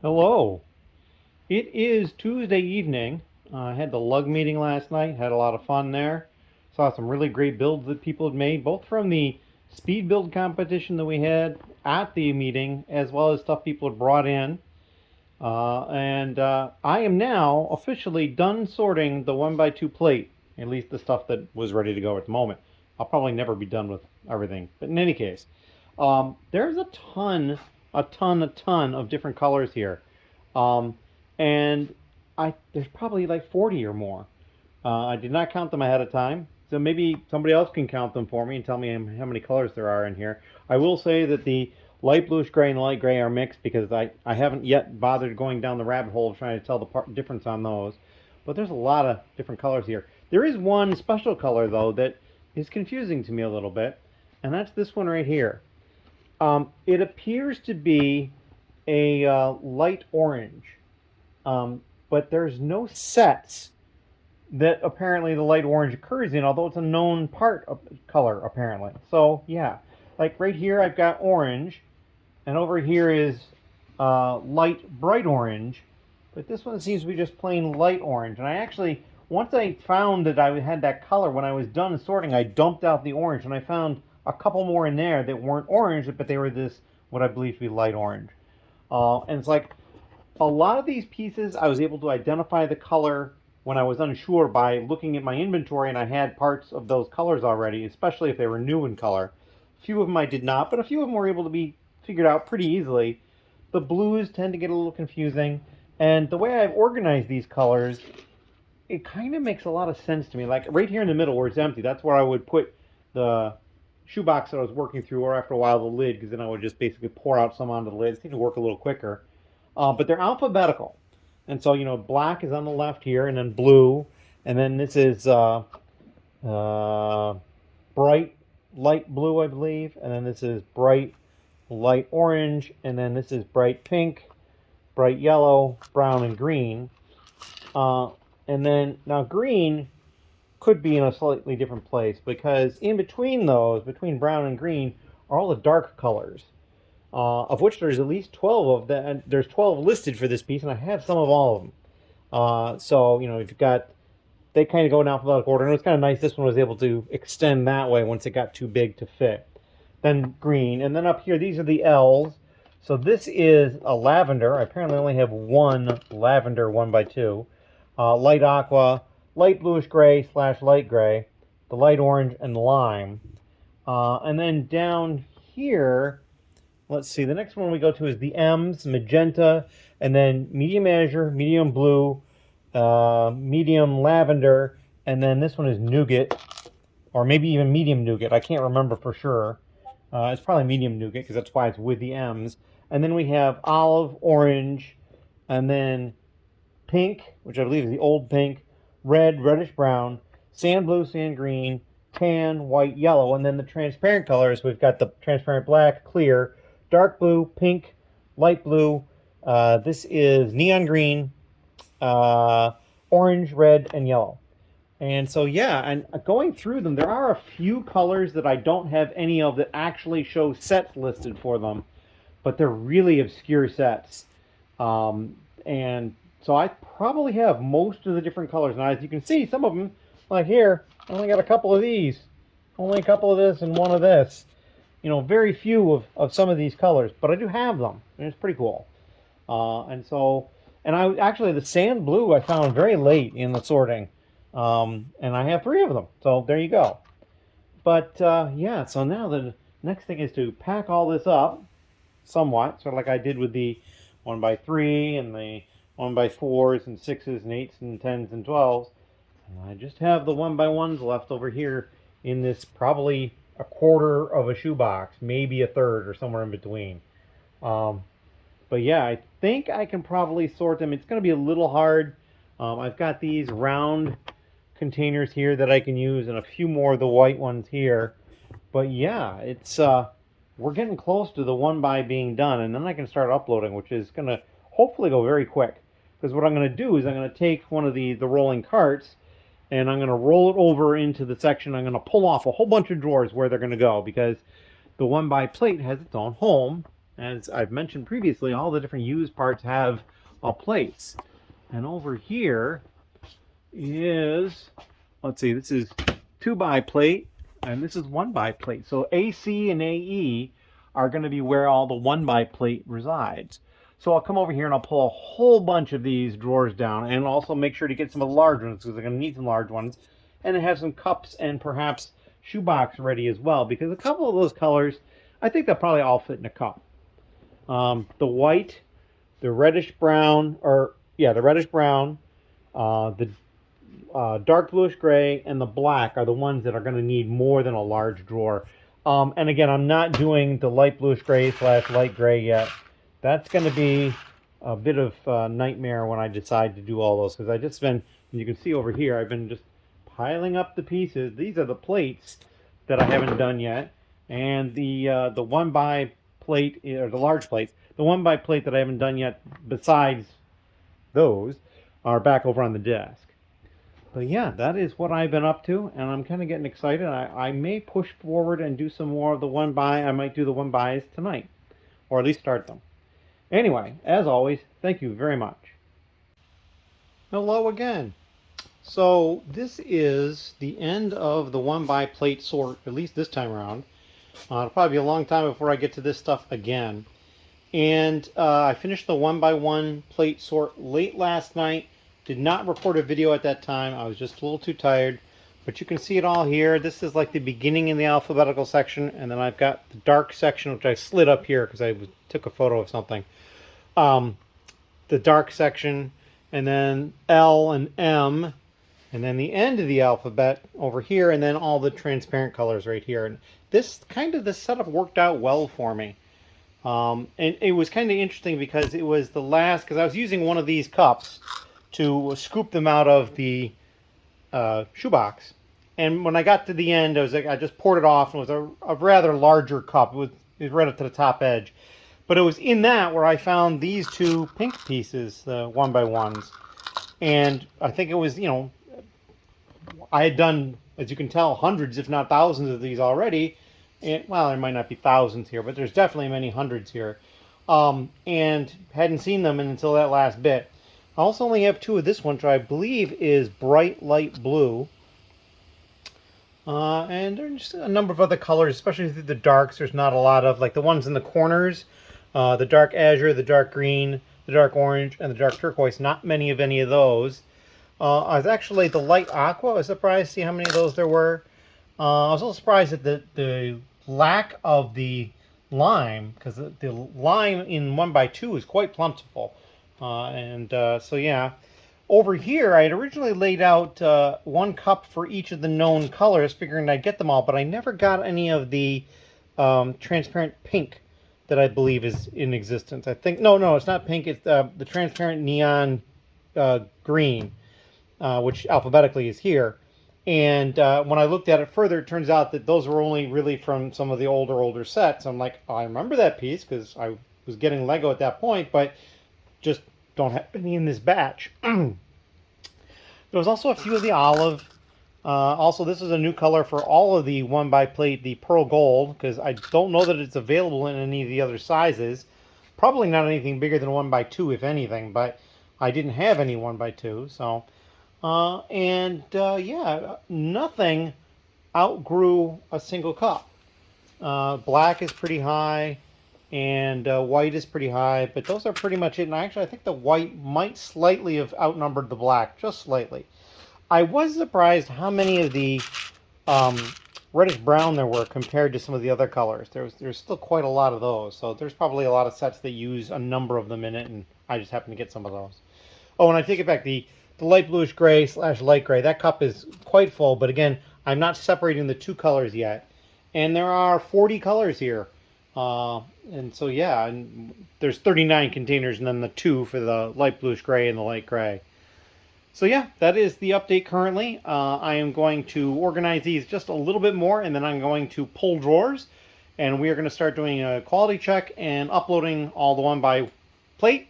Hello. It is Tuesday evening. I had the lug meeting last night, had a lot of fun there. Saw some really great builds that people had made, both from the speed build competition that we had at the meeting, as well as stuff people had brought in. And I am now officially done sorting the 1x2 plate, at least the stuff that was ready to go at the moment. I'll probably never be done with everything. But in any case, there's a ton of different colors here. Um, and there's probably like 40 or more. I did not count them ahead of time, so maybe somebody else can count them for me and tell me how many colors there are in here. I will say that the light bluish gray and the light gray are mixed because I haven't yet bothered going down the rabbit hole of trying to tell the difference on those. But there's a lot of different colors here. There is one special color, though, that is confusing to me a little bit, and that's this one right here. It appears to be a light orange, but there's no sets that apparently the light orange occurs in, although it's a known part of color apparently. So yeah, like right here I've got orange, and over here is light bright orange, but this one seems to be just plain light orange. And I actually, once I found that I had that color, when I was done sorting, I dumped out the orange, and I found a couple more in there that weren't orange, but they were this, what I believe to be light orange. And it's like a lot of these pieces, I was able to identify the color when I was unsure by looking at my inventory, and I had parts of those colors already, especially if they were new in color. A few of them I did not, but a few of them were able to be figured out pretty easily. The blues tend to get a little confusing, and the way I've organized these colors, it kind of makes a lot of sense to me. Like right here in the middle where it's empty, that's where I would put the shoebox that I was working through, or after a while the lid, because then I would just basically pour out some onto the lid. It seemed to work a little quicker. But they're alphabetical, and so black is on the left here, and then blue, and then this is uh, bright light blue, I believe, and then this is bright light orange, and then this is bright pink, bright yellow, brown, and green. Uh, and then now green could be in a slightly different place because in between those, between brown and green, are all the dark colors, of which there's at least 12 of them. And there's 12 listed for this piece, and I have some of all of them. So, if you've got, they kind of go in alphabetical order, and it was kind of nice. This one was able to extend that way once it got too big to fit. Then green, and then up here, these are the L's. So this is a lavender. I apparently only have one lavender 1x2. Light aqua, light bluish gray / light gray, the light orange, and lime. And then down here, let's see, the next one we go to is the M's, magenta, and then medium azure, medium blue, medium lavender, and then this one is nougat, or maybe even medium nougat. I can't remember for sure. It's probably medium nougat because that's why it's with the M's. And then we have olive, orange, and then pink, which I believe is the old pink, red, reddish brown, sand blue, sand green, tan, white, yellow, and then the transparent colors. We've got the transparent black, clear, dark blue, pink, light blue. This is neon green, orange, red, and yellow. And so, yeah, and going through them, there are a few colors that I don't have any of that actually show sets listed for them, but they're really obscure sets. And so I probably have most of the different colors. Now, as you can see, some of them, like here, I only got a couple of these. Only a couple of this and one of this. Very few of some of these colors, but I do have them, and it's pretty cool. And I actually, the sand blue I found very late in the sorting. And I have 3 of them. So there you go. But yeah, so now the next thing is to pack all this up somewhat, sort of like I did with the 1x3 and the 1x4s and 6s and 8s and 10s and 12s. And I just have the 1x1s left over here in this probably a quarter of a shoebox, maybe a third or somewhere in between. But yeah, I think I can probably sort them. It's going to be a little hard. I've got these round containers here that I can use, and a few more of the white ones here. But yeah, it's we're getting close to the 1x being done, and then I can start uploading, which is going to hopefully go very quick. Because what I'm going to do is I'm going to take one of the rolling carts, and I'm going to roll it over into the section. I'm going to pull off a whole bunch of drawers where they're going to go, because the 1x plate has its own home, As I've mentioned previously, all the different used parts have plates. And over here is, let's see, this is 2x plate, and this is 1x plate. So AC and AE are going to be where all the 1x plate resides. So I'll come over here and I'll pull a whole bunch of these drawers down, and also make sure to get some of the large ones, because I'm going to need some large ones. And then have some cups and perhaps shoebox ready as well, because a couple of those colors, I think they'll probably all fit in a cup. The white, the reddish brown, the reddish brown, the dark bluish gray, and the black are the ones that are going to need more than a large drawer. And again, I'm not doing the light bluish gray / light gray yet. That's going to be a bit of a nightmare when I decide to do all those, because I just been, you can see over here, I've been just piling up the pieces. These are the plates that I haven't done yet, and the 1x plate, or the large plates, the 1x plate that I haven't done yet besides those are back over on the desk. But yeah, that is what I've been up to, and I'm kind of getting excited. I may push forward and do some more of the 1x. I might do the 1x's tonight, or at least start them. Anyway, as always, thank you very much. Hello again. So this is the end of the 1x plate sort, at least this time around. It'll probably be a long time before I get to this stuff again. And I finished the 1x1 plate sort late last night. Did not record a video at that time. I was just a little too tired. But you can see it all here. This is like the beginning in the alphabetical section. And then I've got the dark section, which I slid up here because I took a photo of something. The dark section, and then L and M. And then the end of the alphabet over here, and then all the transparent colors right here. And this setup worked out well for me. And it was kind of interesting because it was the last, because I was using one of these cups to scoop them out of the shoebox. And when I got to the end, I just poured it off, and it was a rather larger cup. It was right up to the top edge. But it was in that where I found these two pink pieces, the 1x1s. And I think it was, I had done, as you can tell, hundreds, if not thousands of these already. And, well, there might not be thousands here, but there's definitely many hundreds here. And hadn't seen them until that last bit. I also only have two of this one, which I believe is bright light blue. And there's just a number of other colors, especially through the darks. There's not a lot of, like the ones in the corners, the dark azure, the dark green, the dark orange, and the dark turquoise. Not many of any of those. I was actually the light aqua. I was surprised to see how many of those there were. I was a little surprised at the lack of the lime, because the lime in 1x2 is quite plentiful. So yeah. Over here, I had originally laid out 1 cup for each of the known colors, figuring I'd get them all, but I never got any of the transparent pink that I believe is in existence. I think, no, it's not pink, it's the transparent neon green, which alphabetically is here. And when I looked at it further, it turns out that those were only really from some of the older sets. I'm like, oh, I remember that piece because I was getting Lego at that point, but just don't have any in this batch. There was also a few of the olive. Also, this is a new color for all of the 1x plate, the pearl gold, because I don't know that it's available in any of the other sizes. Probably not anything bigger than 1x2, if anything, but I didn't have any 1x2, so... yeah, nothing outgrew a single cup. Black is pretty high, and white is pretty high, but those are pretty much it. And actually, I think the white might slightly have outnumbered the black, just slightly. I was surprised how many of the reddish brown there were compared to some of the other colors. There's still quite a lot of those, so there's probably a lot of sets that use a number of them in it, and I just happen to get some of those. Oh, and I take it back, the light bluish gray / light gray, that cup is quite full, but again, I'm not separating the two colors yet. And there are 40 colors here. And so yeah, and there's 39 containers, and then the 2 for the light bluish gray and the light gray. So yeah, that is the update currently. I am going to organize these just a little bit more, and then I'm going to pull drawers, and we are going to start doing a quality check and uploading all the 1x plate.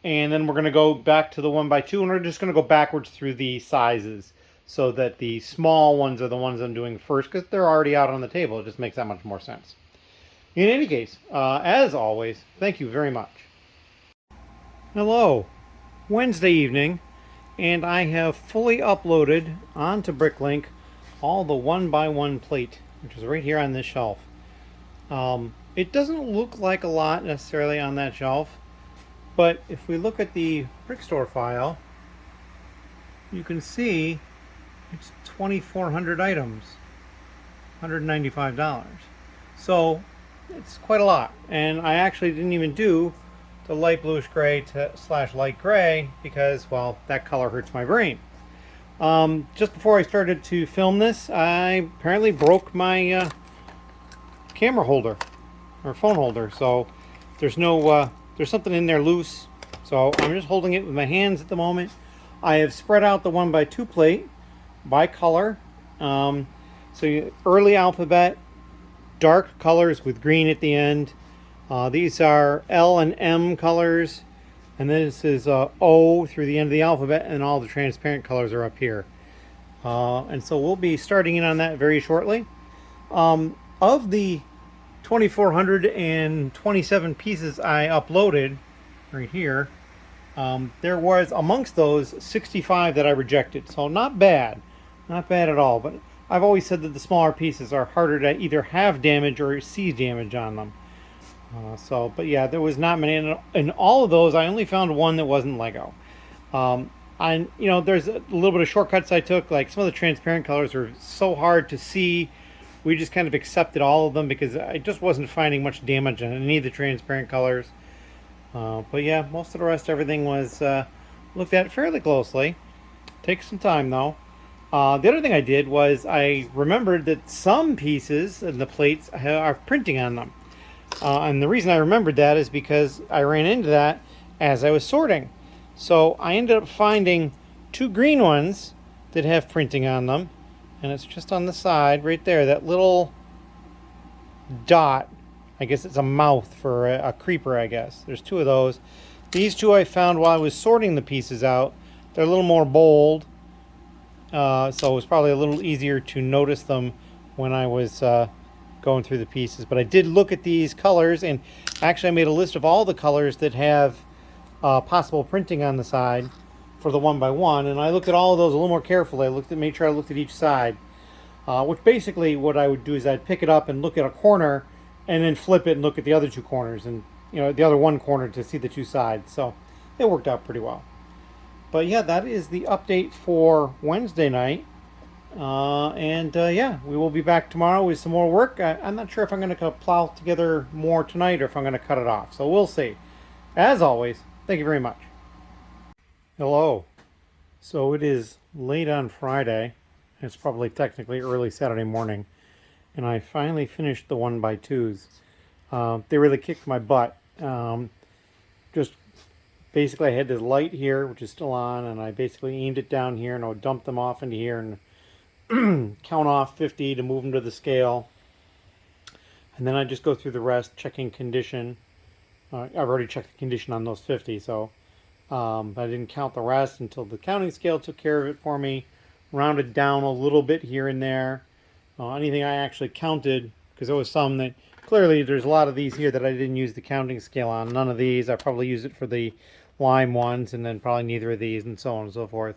And then we're going to go back to the 1x2, and we're just going to go backwards through the sizes so that the small ones are the ones I'm doing first, because they're already out on the table. It just makes that much more sense. In any case, as always, thank you very much. Hello, Wednesday evening, and I have fully uploaded onto Bricklink all the 1x1 plate, which is right here on this shelf. It doesn't look like a lot necessarily on that shelf, but if we look at the brick store file, you can see it's 2,400 items, $195. So it's quite a lot, and I actually didn't even do the light bluish gray slash light gray because, well, that color hurts my brain. Just before I started to film this, I apparently broke my camera holder or phone holder, so there's no there's something in there loose, so I'm just holding it with my hands at the moment. I have spread out the 1x2 plate by color. So early alphabet, dark colors with green at the end. These are L and M colors, and this is O through the end of the alphabet, and all the transparent colors are up here. And so we'll be starting in on that very shortly. Of the 2,427 pieces I uploaded right here, there was amongst those 65 that I rejected. So not bad at all. But I've always said that the smaller pieces are harder to either have damage or see damage on them. But yeah, there was not many. In all of those, I only found one that wasn't Lego. And there's a little bit of shortcuts I took. Like some of the transparent colors were so hard to see. We just kind of accepted all of them because I just wasn't finding much damage on any of the transparent colors. But yeah, most of the rest, everything was looked at fairly closely. Takes some time though. The other thing I did was I remembered that some pieces in the plates are printing on them. And the reason I remembered that is because I ran into that as I was sorting. So I ended up finding 2 green ones that have printing on them. And it's just on the side right there, that little dot. I guess it's a mouth for a creeper, I guess. There's 2 of those. These 2 I found while I was sorting the pieces out. They're a little more bold. So it was probably a little easier to notice them when I was going through the pieces. But I did look at these colors, and actually I made a list of all the colors that have possible printing on the side for the 1x1, and I looked at all of those a little more carefully. made sure I looked at each side, which basically what I would do is I'd pick it up and look at a corner, and then flip it and look at the other 2 corners, and the other one corner to see the 2 sides. So it worked out pretty well. But yeah, that is the update for Wednesday night. Yeah, we will be back tomorrow with some more work. I'm not sure if I'm going to plow together more tonight or if I'm going to cut it off. So we'll see. As always, thank you very much. Hello. So it is late on Friday. It's probably technically early Saturday morning. And I finally finished the 1x2s. They really kicked my butt. Just basically I had this light here, which is still on, and I basically aimed it down here, and I would dump them off into here and count off 50 to move them to the scale. And then I just go through the rest, checking condition. I've already checked the condition on those 50, so I didn't count the rest until the counting scale took care of it for me. Rounded down a little bit here and there. Anything I actually counted, because there was some that clearly there's a lot of these here that I didn't use the counting scale on. None of these. I probably used it for the lime ones, and then probably neither of these, and so on and so forth.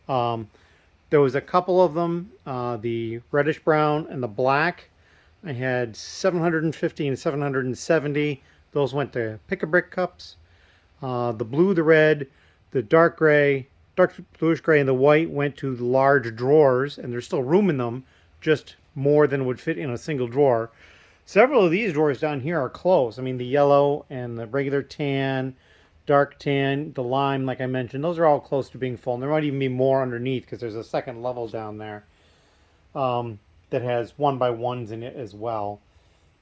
There was a couple of them, the reddish brown and the black. I had 750 and 770. Those went to pick-a-brick cups. The blue, the red, the dark gray, dark bluish gray, and the white went to large drawers, and there's still room in them, just more than would fit in a single drawer. Several of these drawers down here are close. I mean, the yellow and the regular tan, dark tan, the lime, like I mentioned, those are all close to being full. And there might even be more underneath because there's a second level down there that has 1x1s in it as well.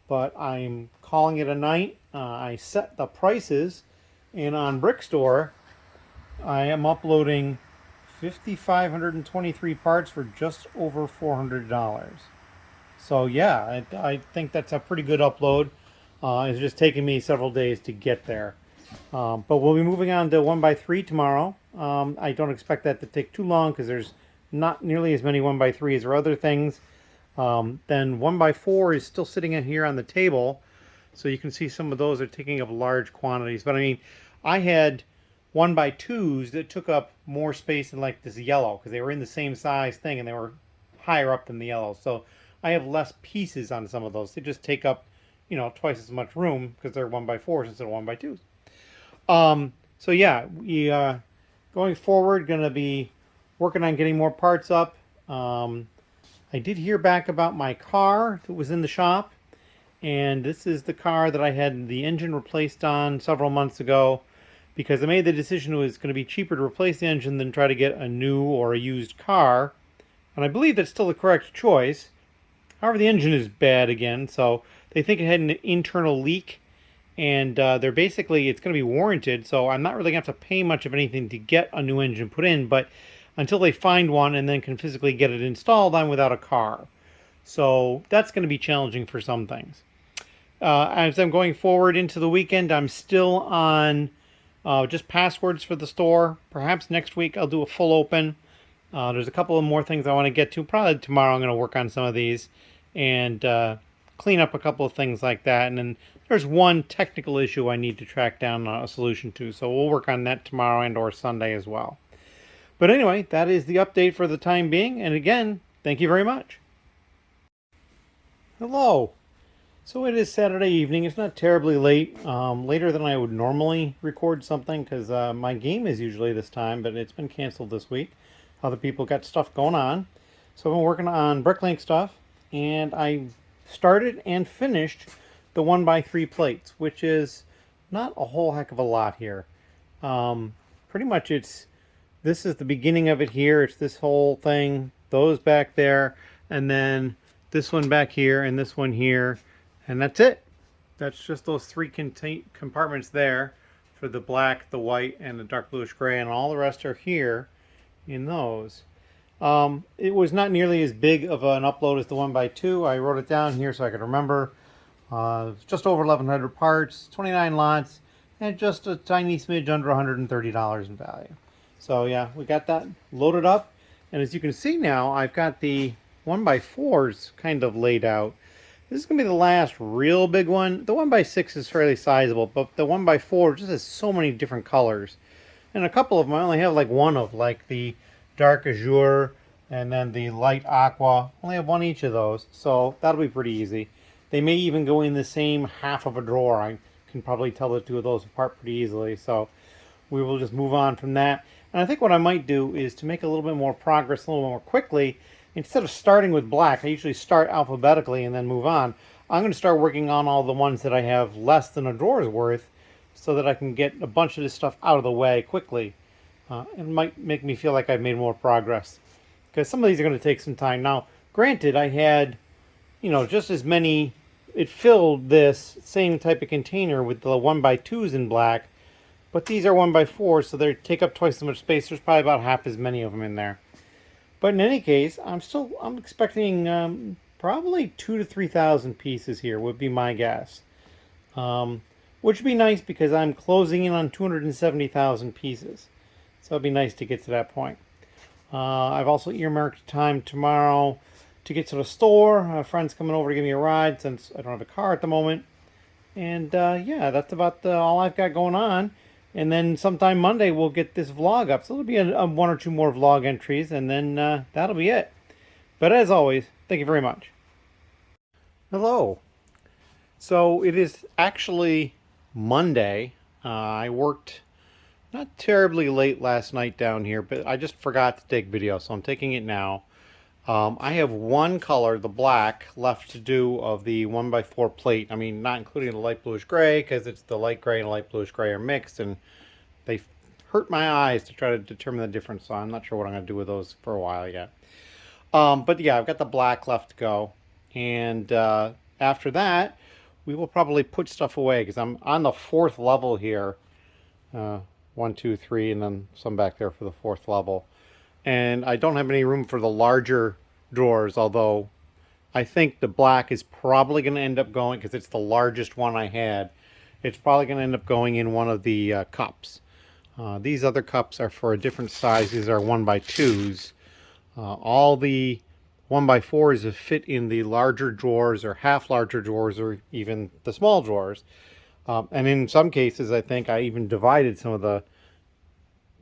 But I'm calling it a night. I set the prices, and on Brickstore, I am uploading 5,523 parts for just over $400. So yeah, I think that's a pretty good upload. It's just taking me several days to get there. But we'll be moving on to 1x3 tomorrow. I don't expect that to take too long because there's not nearly as many 1x3s or other things. Then 1x4 is still sitting in here on the table. So you can see some of those are taking up large quantities. But I mean, I had 1x2s that took up more space than like this yellow because they were in the same size thing and they were higher up than the yellow. So I have less pieces on some of those. They just take up, twice as much room because they're 1x4s instead of 1x2s. So yeah, we going forward gonna be working on getting more parts up. I did hear back about my car that was in the shop, and this is the car that I had the engine replaced on several months ago because I made the decision it was going to be cheaper to replace the engine than try to get a new or a used car, and I believe that's still the correct choice. However, the engine is bad again, so they think it had an internal leak, and they're basically, it's going to be warranted, so I'm not really going to have to pay much of anything to get a new engine put in, but until they find one and then can physically get it installed, I'm without a car. So that's going to be challenging for some things. As I'm going forward into the weekend, I'm still on just passwords for the store. Perhaps next week I'll do a full open. There's a couple of more things I want to get to. Probably tomorrow I'm going to work on some of these and clean up a couple of things like that. And then there's one technical issue I need to track down a solution to. So we'll work on that tomorrow and or Sunday as well. But anyway, that is the update for the time being. And again, thank you very much. Hello. So it is Saturday evening. It's not terribly late. Later than I would normally record something because my game is usually this time, but it's been canceled this week. Other people got stuff going on. So I've been working on Bricklink stuff, and I started and finished the 1x3 plates, which is not a whole heck of a lot here. Pretty much this is the beginning of it here. It's this whole thing, those back there, and then this one back here, and this one here, and that's it. That's just those three compartments there for the black, the white, and the dark bluish gray, and all the rest are here in those. It was not nearly as big of an upload as the 1x2. I wrote it down here so I could remember. Just over 1,100 parts, 29 lots, and just a tiny smidge under $130 in value. So yeah, we got that loaded up, and as you can see now, I've got the 1x4s kind of laid out. This is going to be the last real big one. The 1x6 is fairly sizable, but the 1x4 just has so many different colors. And a couple of them I only have like one of, like the dark azure and then the light aqua. I only have one each of those, so that'll be pretty easy. They may even go in the same half of a drawer. I can probably tell the two of those apart pretty easily, so we will just move on from that. And I think what I might do is to make a little bit more progress a little more quickly. Instead of starting with black, I usually start alphabetically and then move on. I'm going to start working on all the ones that I have less than a drawer's worth so that I can get a bunch of this stuff out of the way quickly. It might make me feel like I've made more progress because some of these are going to take some time. Now, granted, I had, just as many. It filled this same type of container with the 1x2s in black, but these are 1x4s, so they take up twice as much space. There's probably about half as many of them in there. But in any case, I'm expecting probably 2,000 to 3,000 pieces here would be my guess. Which would be nice because I'm closing in on 270,000 pieces. So it'd be nice to get to that point. I've also earmarked time tomorrow to get to the store. A friend's coming over to give me a ride since I don't have a car at the moment. And yeah, that's about all I've got going on. And then sometime Monday we'll get this vlog up. So there'll be a one or two more vlog entries, and then that'll be it. But as always, thank you very much. Hello. So it is actually Monday. I worked not terribly late last night down here, but I just forgot to take video, so I'm taking it now. I have one color, the black, left to do of the 1x4 plate. I mean, not including the light bluish gray, because it's the light gray and light bluish gray are mixed, and they hurt my eyes to try to determine the difference, so I'm not sure what I'm going to do with those for a while yet. But yeah, I've got the black left to go, and after that, we will probably put stuff away, because I'm on the 4th level here. 1, 2, 3, and then some back there for the 4th level. And I don't have any room for the larger drawers, although I think the black is probably going to end up going, because it's the largest one I had, it's probably going to end up going in one of the cups. These other cups are for a different size. These are 1x2s. All the 1x4s to fit in the larger drawers or half larger drawers or even the small drawers. And in some cases, I think I even divided some of the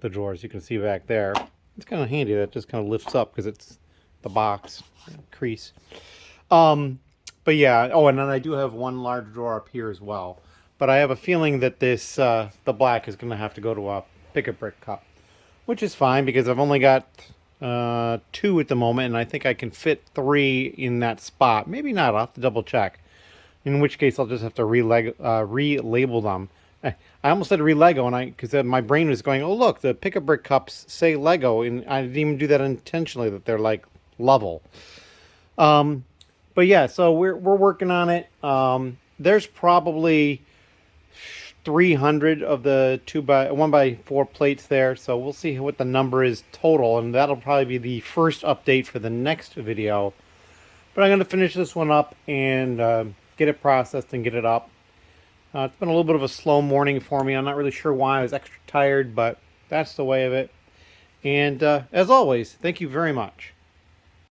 drawers. You can see back there. It's kind of handy. That just kind of lifts up because it's the box crease. But yeah. Oh, and then I do have one large drawer up here as well. But I have a feeling that this the black is going to have to go to a pick-a-brick cup, which is fine because I've only got 2 at the moment, and I think I can fit 3 in that spot. Maybe not. I'll have to double check. In which case, I'll just have to relabel them. I almost said re-Lego, and because my brain was going, oh look, the pick-a-brick cups say Lego, and I didn't even do that intentionally. That they're like level. But yeah, so we're working on it. There's probably 300 of the 1x4 plates there, so we'll see what the number is total, and that'll probably be the first update for the next video. But I'm going to finish this one up and get it processed and get it up. It's been a little bit of a slow morning for me. I'm not really sure why. I was extra tired, but that's the way of it. And as always, thank you very much.